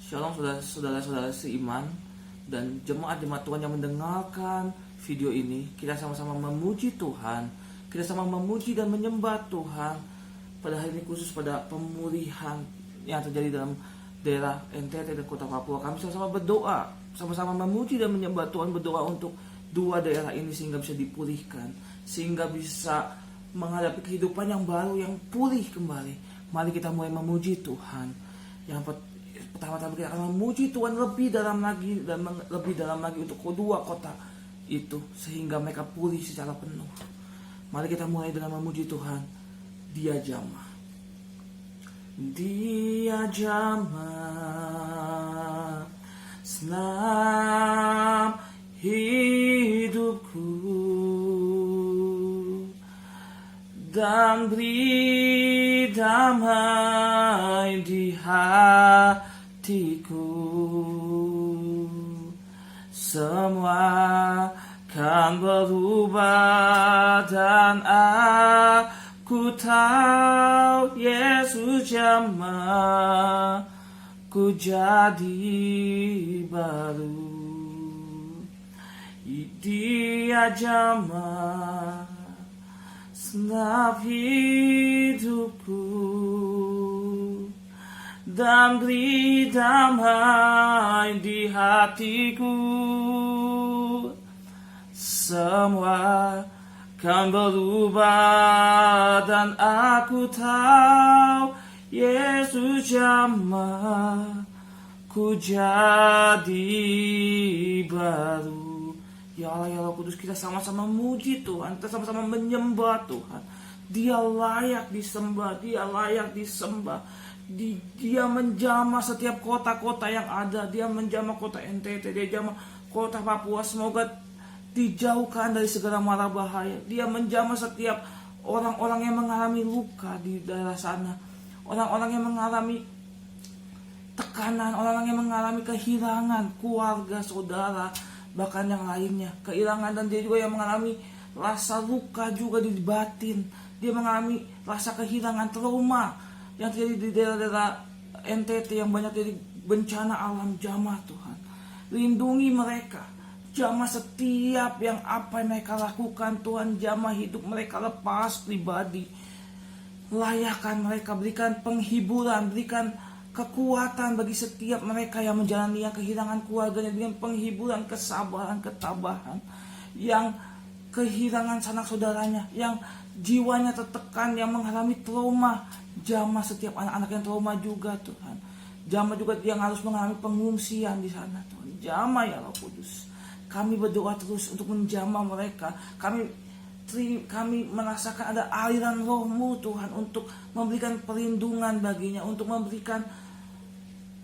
Shalom saudara-saudara seiman dan jemaat-jemaat Tuhan yang mendengarkan video ini. Kita sama-sama memuji Tuhan, kita sama memuji dan menyembah Tuhan pada hari ini, khusus pada pemulihan yang terjadi dalam daerah NTT dan kota Papua. Kami sama-sama berdoa, sama-sama memuji dan menyembah Tuhan, berdoa untuk dua daerah ini sehingga bisa dipulihkan, sehingga bisa menghadapi kehidupan yang baru, yang pulih kembali. Mari kita mulai memuji Tuhan. Yang pertama-tama kita akan memuji Tuhan lebih dalam lagi dan lebih dalam lagi untuk kedua kota itu, sehingga mereka pulih secara penuh. Mari kita mulai dengan memuji Tuhan. Dia jamah, Dia jamah, senam hidupku, dan beri damai di hatiku. Semua kan berubah dan aku tahu Yesus jamah, ku jadi baru. Dia jamah senap hidupku, dan beri damai di hatiku. Semua kan berubah dan aku tahu Yesus jamah, ku jadi baru. Ya Allah, ya Allah Kudus, kita sama-sama memuji Tuhan, kita sama-sama menyembah Tuhan. Dia layak disembah, Dia layak disembah. Dia menjamah setiap kota-kota yang ada. Dia menjamah kota NTT, Dia jamah kota Papua. Semoga dijauhkan dari segala mara bahaya. Dia menjamah setiap orang-orang yang mengalami luka di daerah sana, orang-orang yang mengalami tekanan, orang-orang yang mengalami kehilangan keluarga, saudara, bahkan yang lainnya, kehilangan. Dan dia juga yang mengalami rasa luka juga di batin. Dia mengalami rasa kehilangan, trauma yang terjadi di daerah-daerah NTT yang banyak jadi bencana alam. Jamah Tuhan, lindungi mereka, jamah setiap yang apa yang mereka lakukan. Tuhan, jamah hidup mereka, lepas pribadi, layakkan mereka, berikan penghiburan, berikan kekuatan bagi setiap mereka yang menjalani yang kehilangan keluarganya, dengan penghiburan, kesabaran, ketabahan, yang kehilangan sanak saudaranya, yang jiwanya tertekan, yang mengalami trauma. Jamah setiap anak-anak yang trauma juga Tuhan. Jamah juga yang harus mengalami pengungsian di sana Tuhan. Jamah ya Allah Kudus. Kami berdoa terus untuk menjamah mereka. Kami merasakan ada aliran roh-Mu Tuhan, untuk memberikan perlindungan baginya, untuk memberikan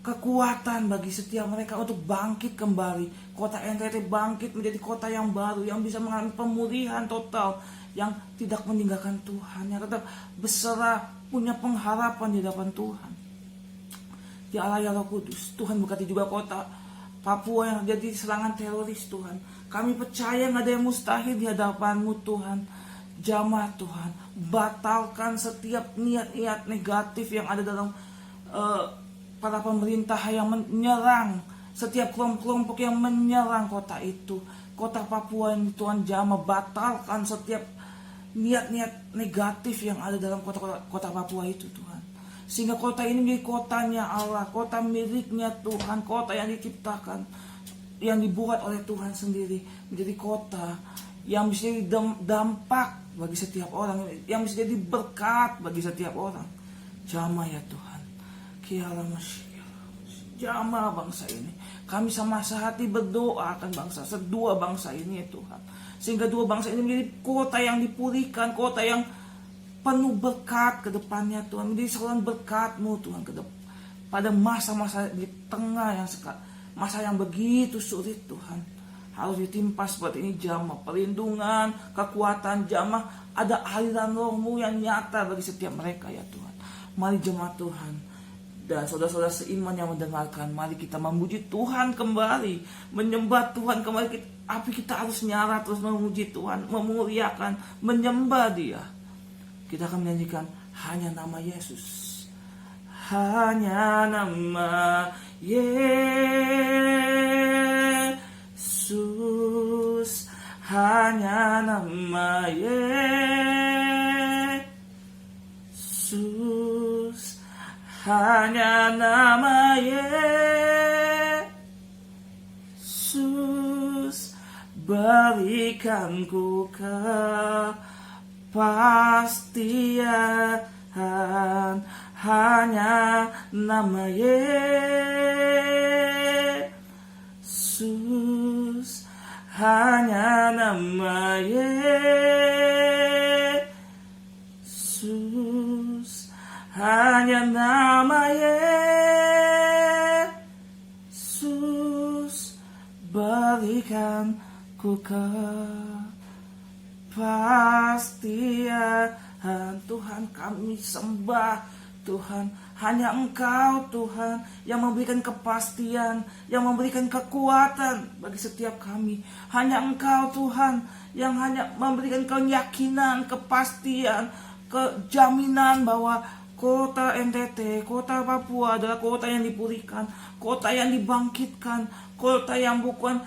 kekuatan bagi setiap mereka untuk bangkit kembali. Kota NTT bangkit menjadi kota yang baru, yang bisa mengalami pemulihan total, yang tidak meninggalkan Tuhan, yang tetap berserah, punya pengharapan di hadapan Tuhan. Ya Allah, ya Allah Kudus, Tuhan berkati juga kota Papua yang jadi serangan teroris Tuhan. Kami percaya gak ada yang mustahil di hadapan-Mu Tuhan. Jamah Tuhan, batalkan setiap niat-niat negatif yang ada dalam para pemerintah yang menyerang, setiap kelompok-kelompok yang menyerang kota itu, kota Papua ini Tuhan. Jamah, batalkan setiap niat-niat negatif yang ada dalam kota Papua itu Tuhan, sehingga kota ini menjadi kotanya Allah, kota miliknya Tuhan, kota yang diciptakan, yang dibuat oleh Tuhan sendiri, menjadi kota yang bisa jadi dampak bagi setiap orang, yang bisa jadi berkat bagi setiap orang. Jamah ya Tuhan, jamah bangsa ini. Kami sama sehati berdoa akan kedua bangsa ini ya Tuhan, sehingga dua bangsa ini menjadi kota yang dipulihkan, kota yang penuh berkat ke depannya Tuhan, menjadi saluran berkat-Mu Tuhan ke depan, pada masa-masa di tengah masa yang begitu sulit Tuhan, harus ditimpa seperti ini. Jamah perlindungan, kekuatan, jamah ada aliran roh-Mu yang nyata bagi setiap mereka ya Tuhan. Mari jemaat Tuhan dan saudara-saudara seiman yang mendengarkan, mari kita memuji Tuhan kembali, menyembah Tuhan kembali. Kita harus nyala terus memuji Tuhan, memuliakan, menyembah Dia. Kita akan menyanyikan hanya nama Yesus, hanya nama Yesus, hanya nama Yesus, hanya nama Yesus, berikan ku kepastian, hanya nama Yesus, hanya nama Yesus, hanya nama Yesus, berikan ku kepastian. Tuhan, kami sembah Tuhan, hanya Engkau Tuhan yang memberikan kepastian, yang memberikan kekuatan bagi setiap kami. Hanya Engkau Tuhan yang hanya memberikan keyakinan, kepastian, kejaminan bahwa kota NTT, kota Papua adalah kota yang dipulihkan, kota yang dibangkitkan, kota yang bukan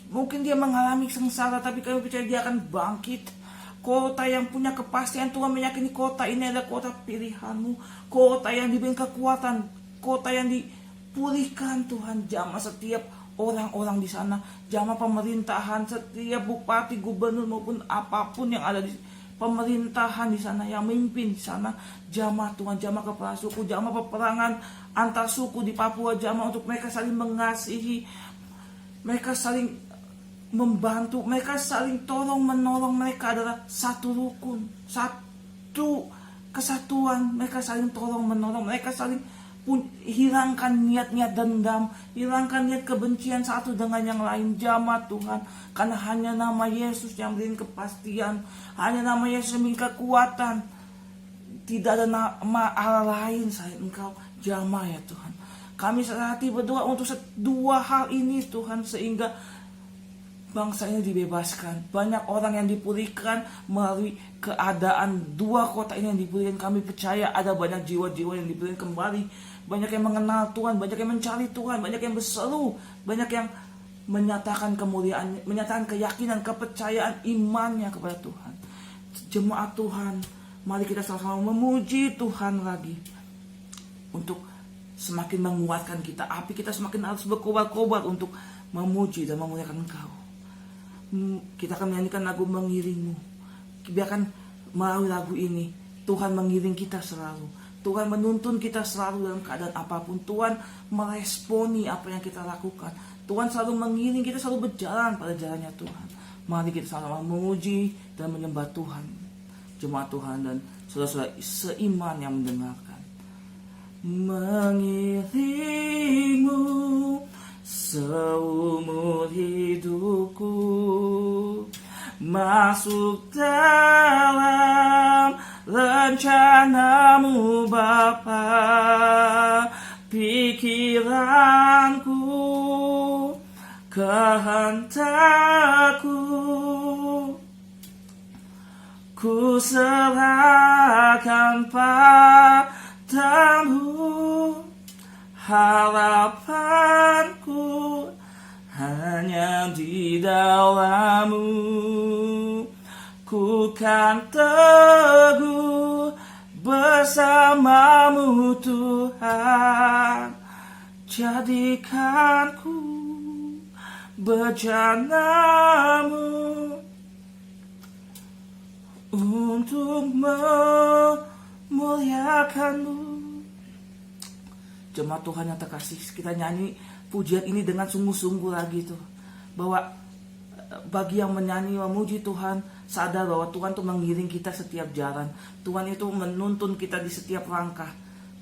mungkin dia mengalami sengsara, tapi kami percaya dia akan bangkit. Kota yang punya kepastian, Tuhan meyakini kota ini adalah kota pilihan-Mu, kota yang diberi kekuatan, kota yang dipulihkan Tuhan. Jamah setiap orang-orang di sana, jamah pemerintahan, setiap bupati, gubernur maupun apapun yang ada di pemerintahan di sana, yang memimpin di sana. Jamah Tuhan, jamah kepala suku, jamah peperangan antar suku di Papua, jamah untuk mereka saling mengasihi, mereka saling membantu, mereka saling tolong menolong. Mereka adalah satu rukun, satu kesatuan. Mereka saling tolong menolong, mereka saling hilangkan niat-niat dendam, hilangkan niat kebencian satu dengan yang lain. Jamah Tuhan, karena hanya nama Yesus yang beri kepastian, hanya nama Yesus yang beri kekuatan. Tidak ada nama Allah lain selain Engkau. Jamah ya Tuhan, kami sehati berdoa untuk dua hal ini Tuhan, sehingga bangsa ini dibebaskan, banyak orang yang dipulihkan melalui keadaan dua kota ini yang dipulihkan. Kami percaya ada banyak jiwa-jiwa yang dipulihkan kembali, banyak yang mengenal Tuhan, banyak yang mencari Tuhan, banyak yang berseru, banyak yang menyatakan kemuliaan, menyatakan keyakinan, kepercayaan imannya kepada Tuhan. Jemaat Tuhan, mari kita sama-sama memuji Tuhan lagi untuk semakin menguatkan kita. Api kita semakin harus berkobar-kobar untuk memuji dan memuliakan Engkau. Kita akan menyanyikan lagu mengiringmu. Biarkan melalui lagu ini Tuhan mengiring kita selalu, Tuhan menuntun kita selalu dalam keadaan apapun. Tuhan meresponi apa yang kita lakukan. Tuhan selalu mengiring kita, selalu berjalan pada jalannya Tuhan. Mari kita sama-sama memuji dan menyembah Tuhan, jemaat Tuhan dan saudara-saudara seiman yang mendengarkan. Mengiringmu seumur hidupku, masuk dalam rencana-Mu Bapa. Pikiranku, kehendakku, ku serahkan padamu. Harapanku hanya di dalam-Mu. Ku kan teguh bersama-Mu Tuhan. Jadikanku bejana-Mu untuk memuliakan-Mu. Jemaat Tuhan yang terkasih, kita nyanyi pujian ini dengan sungguh-sungguh lagi tuh, bahwa bagi yang menyanyi memuji Tuhan, sadar bahwa Tuhan tuh mengiring kita setiap jalan. Tuhan itu menuntun kita di setiap langkah.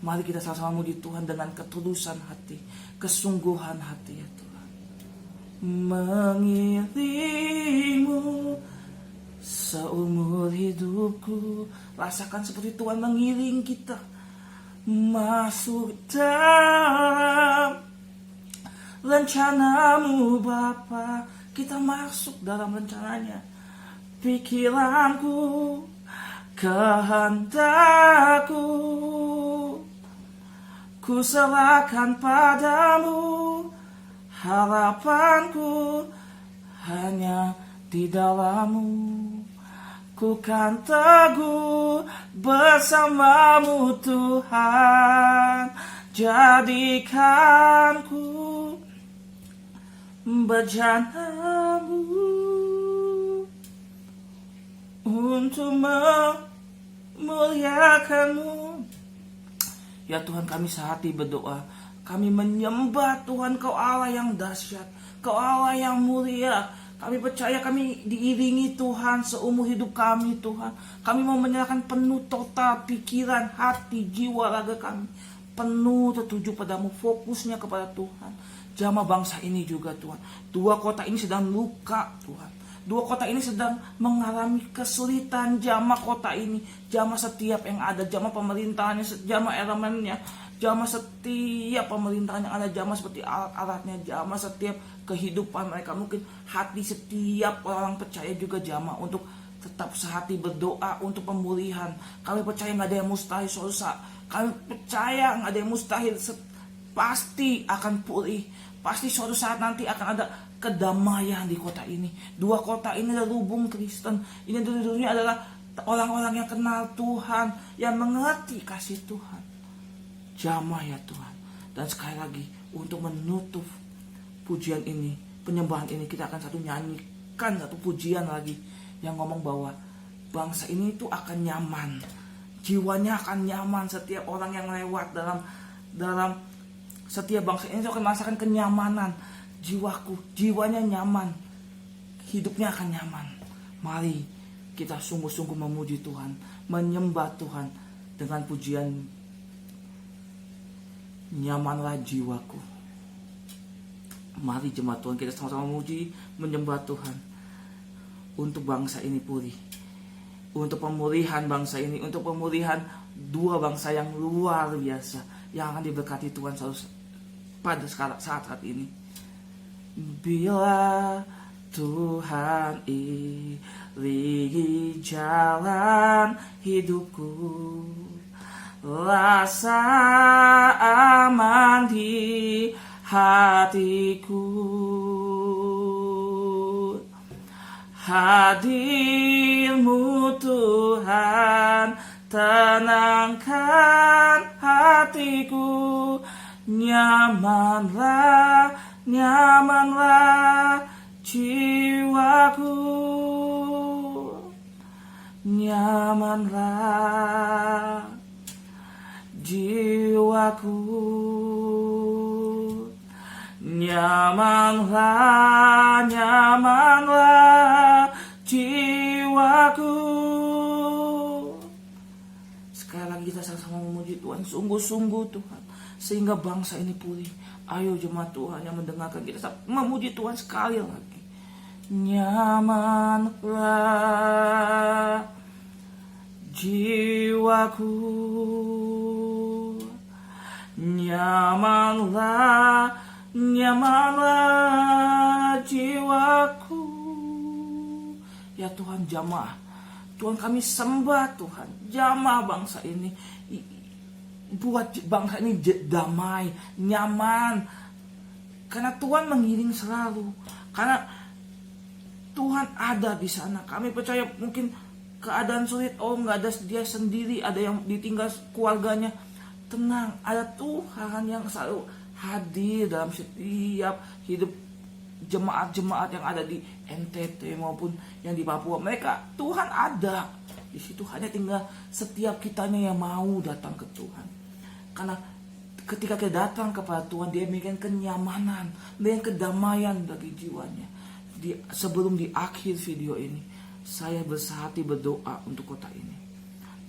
Mari kita sama-sama memuji Tuhan dengan ketulusan hati, kesungguhan hati ya Tuhan. Mengiringmu seumur hidupku. Rasakan seperti Tuhan mengiring kita masuk dalam rencana-Mu Bapa. Kita masuk dalam rencananya. Pikiranku, kehendakku, ku serahkan padamu, harapanku hanya di dalam-Mu. Ku kan teguh bersamamu Tuhan, jadikanku bejanamu untuk memuliakan-Mu. Ya Tuhan, kami sehati berdoa, kami menyembah Tuhan, Kau Allah yang dahsyat, Kau Allah yang mulia. Kami percaya kami diiringi Tuhan seumur hidup kami Tuhan. Kami mau menyerahkan penuh total pikiran, hati, jiwa, raga kami. Penuh tertuju padamu, fokusnya kepada Tuhan. Jamah bangsa ini juga Tuhan. Dua kota ini sedang luka Tuhan. Dua kota ini sedang mengalami kesulitan. Jamah kota ini, jamah setiap yang ada, jamah pemerintahannya, jamah elemennya, jamah setiap pemerintahan yang ada, jamah seperti alat-alatnya, jamah setiap kehidupan mereka. Mungkin hati setiap orang percaya juga jamah untuk tetap sehati berdoa untuk pemulihan. Kami percaya nggak ada yang mustahil, saudara. Kami percaya nggak ada yang mustahil, pasti akan pulih. Pasti suatu saat nanti akan ada kedamaian di kota ini. Dua kota ini adalah lubung Kristen. Ini dulunya adalah orang-orang yang kenal Tuhan, yang mengerti kasih Tuhan. Jamah ya Tuhan. Dan sekali lagi untuk menutup pujian ini, penyembahan ini, kita akan satu nyanyikan satu pujian lagi yang ngomong bahwa bangsa ini itu akan nyaman, jiwanya akan nyaman. Setiap orang yang lewat dalam setiap bangsa ini akan merasakan kenyamanan. Jiwanya nyaman, hidupnya akan nyaman. Mari kita sungguh-sungguh memuji Tuhan, menyembah Tuhan dengan pujian nyamanlah jiwaku. Mari jemaat Tuhan, kita sama-sama memuji, menyembah Tuhan untuk bangsa ini pulih, untuk pemulihan bangsa ini, untuk pemulihan dua bangsa yang luar biasa yang akan diberkati Tuhan pada saat ini. Bila Tuhan iringi jalan hidupku, rasa aman di hatiku, hadir-Mu Tuhan tenangkan hatiku. Nyamanlah, nyamanlah jiwaku, nyamanlah jiwaku, nyamanlah, nyamanlah jiwaku. Sekali lagi kita sama-sama memuji Tuhan, sungguh-sungguh Tuhan, sehingga bangsa ini pulih. Ayo jemaat Tuhan yang mendengarkan, kita memuji Tuhan sekali lagi. Nyamanlah jiwaku, nyamanlah, nyamanlah jiwaku. Ya Tuhan, jamah Tuhan, kami sembah Tuhan, jamah bangsa ini, buat bangsa ini damai, nyaman, karena Tuhan mengiring selalu, karena Tuhan ada di sana. Kami percaya mungkin keadaan sulit, nggak ada dia sendiri, ada yang ditinggal keluarganya. Tenang, ada Tuhan yang selalu hadir dalam setiap hidup jemaat-jemaat yang ada di NTT maupun yang di Papua. Mereka, Tuhan ada di situ, hanya tinggal setiap kitanya yang mau datang ke Tuhan. Karena ketika kita datang kepada Tuhan, Dia memberikan kenyamanan, memberikan kedamaian bagi jiwanya. Sebelum di akhir video ini, saya bersehati berdoa untuk kota ini.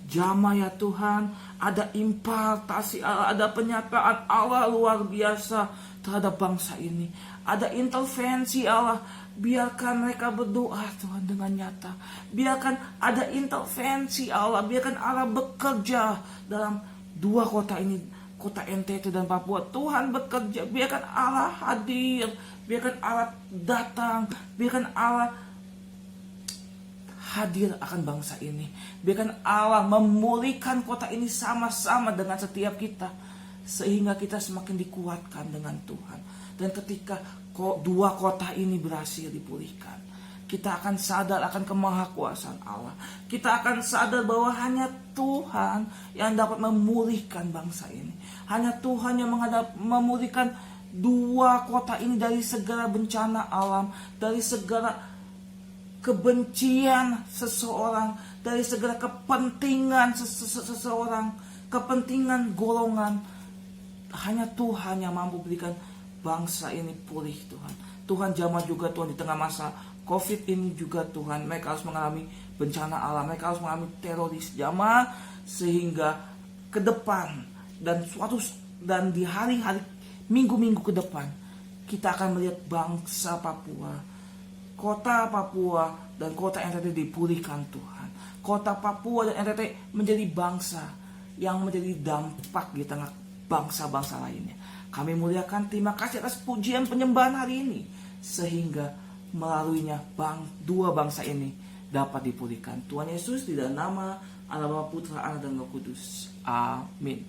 Jamah ya Tuhan, ada impartasi Allah, ada penyataan Allah luar biasa terhadap bangsa ini. Ada intervensi Allah, biarkan mereka berdoa Tuhan dengan nyata. Biarkan ada intervensi Allah, biarkan Allah bekerja dalam dua kota ini, kota NTT dan Papua. Tuhan bekerja, biarkan Allah hadir, biarkan Allah datang, biarkan Allah hadir akan bangsa ini. Biarkan Allah memulihkan kota ini sama-sama dengan setiap kita. sehingga kita semakin dikuatkan dengan Tuhan. Dan ketika dua kota ini berhasil dipulihkan, kita akan sadar akan kemahakuasaan Allah. Kita akan sadar bahwa hanya Tuhan yang dapat memulihkan bangsa ini. Hanya Tuhan yang memulihkan dua kota ini dari segala bencana alam, dari segala kebencian seseorang, dari segala kepentingan seseorang, kepentingan golongan. Hanya Tuhan yang mampu berikan bangsa ini pulih, Tuhan. Tuhan jamah juga Tuhan di tengah masa COVID ini juga Tuhan, mereka harus mengalami bencana alam, mereka harus mengalami teroris jamah, sehingga ke depan dan di hari-hari minggu-minggu ke depan kita akan melihat bangsa Papua, kota Papua dan kota NTT dipulihkan Tuhan. Kota Papua dan NTT menjadi bangsa yang menjadi dampak di tengah bangsa-bangsa lainnya. Kami muliakan, terima kasih atas pujian penyembahan hari ini, sehingga melaluinya dua bangsa ini dapat dipulihkan. Tuhan Yesus, di dalam nama Allah Bapa, Putra, Anak dan Roh Kudus. Amin.